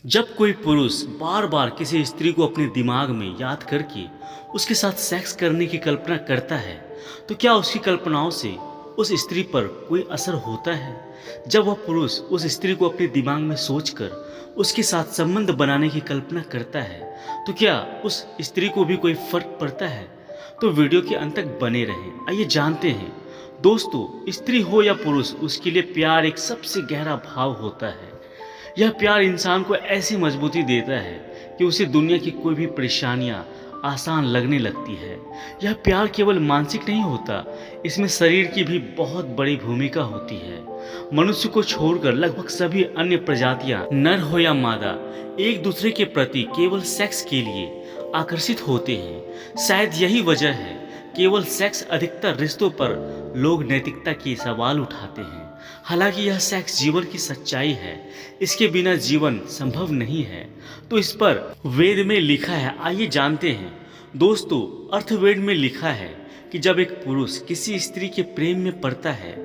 जब कोई पुरुष बार बार किसी स्त्री को अपने दिमाग में याद करके उसके साथ सेक्स करने की कल्पना करता है, तो क्या उसकी कल्पनाओं से उस स्त्री पर कोई असर होता है? जब वह पुरुष उस स्त्री को अपने दिमाग में सोचकर उसके साथ संबंध बनाने की कल्पना करता है, तो क्या उस स्त्री को भी कोई फर्क पड़ता है? तो वीडियो के अंत तक बने रहें। आइए जानते हैं। दोस्तों, स्त्री हो या पुरुष, उसके लिए प्यार एक सबसे गहरा भाव होता है। यह प्यार इंसान को ऐसी मजबूती देता है कि उसे दुनिया की कोई भी परेशानियां आसान लगने लगती है। यह प्यार केवल मानसिक नहीं होता, इसमें शरीर की भी बहुत बड़ी भूमिका होती है। मनुष्य को छोड़कर लगभग सभी अन्य प्रजातियां, नर हो या मादा, एक दूसरे के प्रति केवल सेक्स के लिए आकर्षित होते हैं। शायद यही वजह है केवल सेक्स अधिकतर रिश्तों पर लोग नैतिकता के सवाल उठाते हैं। हालांकि यह सेक्स जीवन की सच्चाई है, इसके बिना जीवन संभव नहीं है। तो इस पर वेद में लिखा है, आइए जानते हैं। दोस्तों, अर्थवेद में लिखा है कि जब एक पुरुष किसी स्त्री के प्रेम में पड़ता है,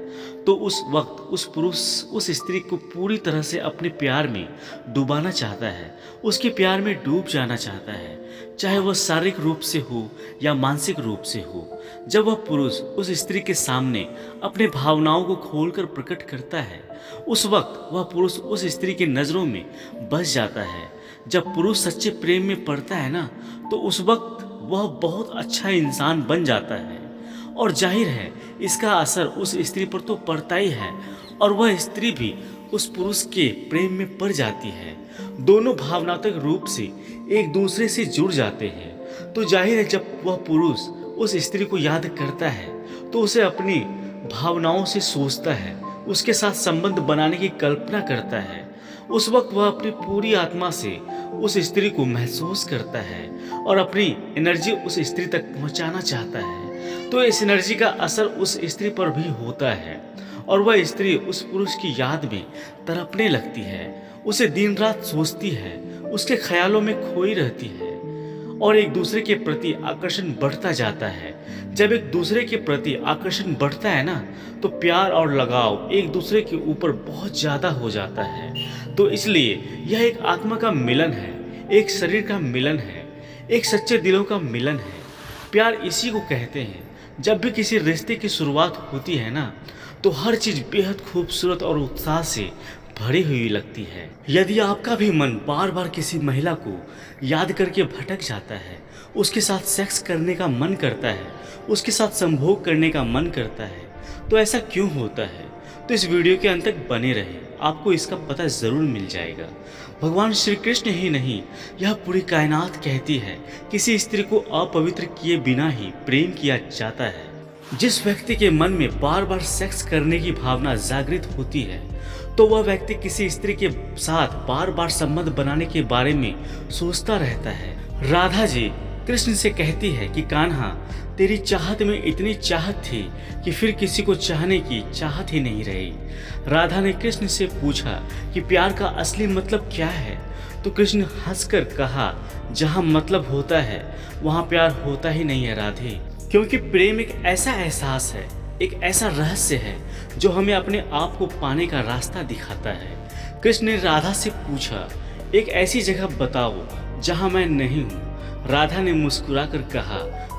तो उस वक्त उस पुरुष उस स्त्री को पूरी तरह से अपने प्यार में डुबाना चाहता है, उसके प्यार में डूब जाना चाहता है, चाहे वह शारीरिक रूप से हो या मानसिक रूप से हो। जब वह पुरुष उस स्त्री के सामने अपने भावनाओं को खोलकर प्रकट करता है, उस वक्त वह पुरुष उस स्त्री की नज़रों में बस जाता है। जब पुरुष सच्चे प्रेम में पड़ता है ना, तो उस वक्त वह बहुत अच्छा इंसान बन जाता है। और जाहिर है इसका असर उस स्त्री पर तो पड़ता ही है, और वह स्त्री भी उस पुरुष के प्रेम में पड़ जाती है। दोनों भावनात्मक रूप से एक दूसरे से जुड़ जाते हैं। तो जाहिर है जब वह पुरुष उस स्त्री को याद करता है, तो उसे अपनी भावनाओं से सोचता है, उसके साथ संबंध बनाने की कल्पना करता है। उस वक्त वह अपनी पूरी आत्मा से उस स्त्री को महसूस करता है और अपनी एनर्जी उस स्त्री तक पहुंचाना चाहता है। तो इस एनर्जी का असर उस स्त्री पर भी होता है, और वह स्त्री उस पुरुष की याद में तड़पने लगती है, उसे दिन रात सोचती है, उसके ख्यालों में खोई रहती है, और एक दूसरे के प्रति आकर्षण बढ़ता जाता है। जब एक दूसरे के प्रति आकर्षण बढ़ता है ना, तो प्यार और लगाव एक दूसरे के ऊपर बहुत ज़्यादा हो जाता है। तो इसलिए यह एक आत्मा का मिलन है, एक शरीर का मिलन है, एक सच्चे दिलों का मिलन है। प्यार इसी को कहते हैं। जब भी किसी रिश्ते की शुरुआत होती है ना, तो हर चीज़ बेहद खूबसूरत और उत्साह से भरी हुई लगती है। यदि आपका भी मन बार बार किसी महिला को याद करके भटक जाता है, उसके साथ सेक्स करने का मन करता है, उसके साथ संभोग करने का मन करता है, तो ऐसा क्यों होता है? तो इस वीडियो के अंत तक बने रहें, आपको इसका पता ज़रूर मिल जाएगा। भगवान श्री कृष्ण ही नहीं, यह पूरी कायनात कहती है, किसी स्त्री को अपवित्र किए बिना ही प्रेम किया जाता है। जिस व्यक्ति के मन में बार बार सेक्स करने की भावना जागृत होती है, तो वह व्यक्ति किसी स्त्री के साथ बार बार संबंध बनाने के बारे में सोचता रहता है। राधा जी कृष्ण से कहती है कि कान्हा, तेरी चाहत में इतनी चाहत थी कि फिर किसी को चाहने की चाहत ही नहीं रही। राधा ने कृष्ण से पूछा कि प्यार का असली मतलब क्या है, तो कृष्ण हंसकर कहा, जहाँ मतलब होता है वहाँ प्यार होता ही नहीं है राधे, क्योंकि प्रेम एक ऐसा एहसास है, एक ऐसा रहस्य है जो हमें अपने आप को पाने का रास्ता दिखाता है। कृष्ण ने राधा से पूछा, एक ऐसी जगह बताओ जहाँ मैं नहीं हूँ। राधा ने मुस्कुराकर कहा,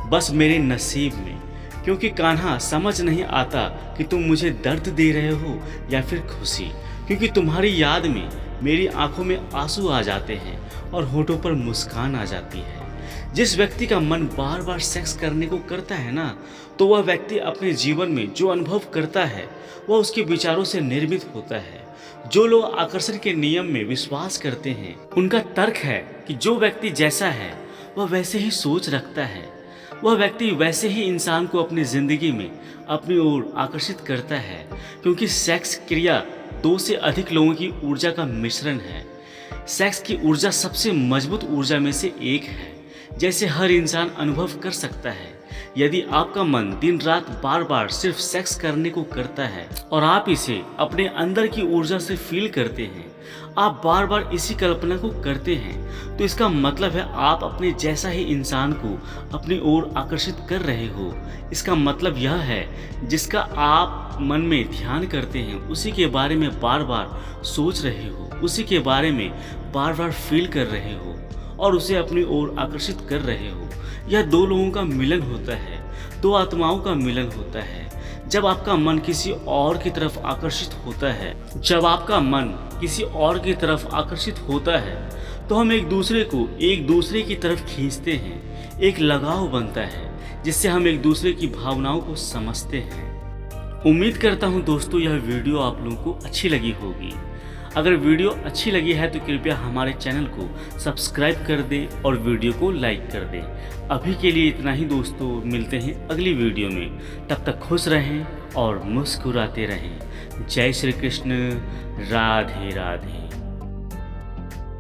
बस मेरे नसीब में, क्योंकि कान्हा समझ नहीं आता कि तुम मुझे दर्द दे रहे हो या फिर खुशी, क्योंकि तुम्हारी याद में मेरी आंखों में आंसू आ जाते हैं और होठों पर मुस्कान आ जाती है। जिस व्यक्ति का मन बार बार सेक्स करने को करता है ना, तो वह व्यक्ति अपने जीवन में जो अनुभव करता है वह उसके विचारों से निर्मित होता है। जो लोग आकर्षण के नियम में विश्वास करते हैं, उनका तर्क है कि जो व्यक्ति जैसा है वह वैसे ही सोच रखता है, वह व्यक्ति वैसे ही इंसान को अपनी जिंदगी में अपनी ओर आकर्षित करता है, क्योंकि सेक्स क्रिया दो से अधिक लोगों की ऊर्जा का मिश्रण है। सेक्स की ऊर्जा सबसे मजबूत ऊर्जा में से एक है, जैसे हर इंसान अनुभव कर सकता है। यदि आपका मन दिन रात बार बार सिर्फ सेक्स करने को करता है और आप इसे अपने अंदर की ऊर्जा से फील करते हैं, आप बार बार इसी कल्पना को करते हैं, तो इसका मतलब है आप अपने जैसा ही इंसान को अपनी ओर आकर्षित कर रहे हो। इसका मतलब यह है जिसका आप मन में ध्यान करते हैं, उसी के बारे में बार बार सोच रहे हो, उसी के बारे में बार बार फील कर रहे हो और उसे अपनी ओर आकर्षित कर रहे हो। यह दो लोगों का मिलन होता है, दो आत्माओं का मिलन होता है। जब आपका मन किसी और की तरफ आकर्षित होता है, जब आपका मन किसी और की तरफ आकर्षित होता है, तो हम एक दूसरे को एक दूसरे की तरफ खींचते हैं। एक लगाव बनता है जिससे हम एक दूसरे की भावनाओं को समझते हैं। उम्मीद करता हूँ दोस्तों यह वीडियो आप लोगों को अच्छी लगी होगी। अगर वीडियो अच्छी लगी है तो कृपया हमारे चैनल को सब्सक्राइब कर दें और वीडियो को लाइक कर दें। अभी के लिए इतना ही दोस्तों, मिलते हैं अगली वीडियो में। तब तक खुश रहें और मुस्कुराते रहें। जय श्री कृष्ण। राधे राधे।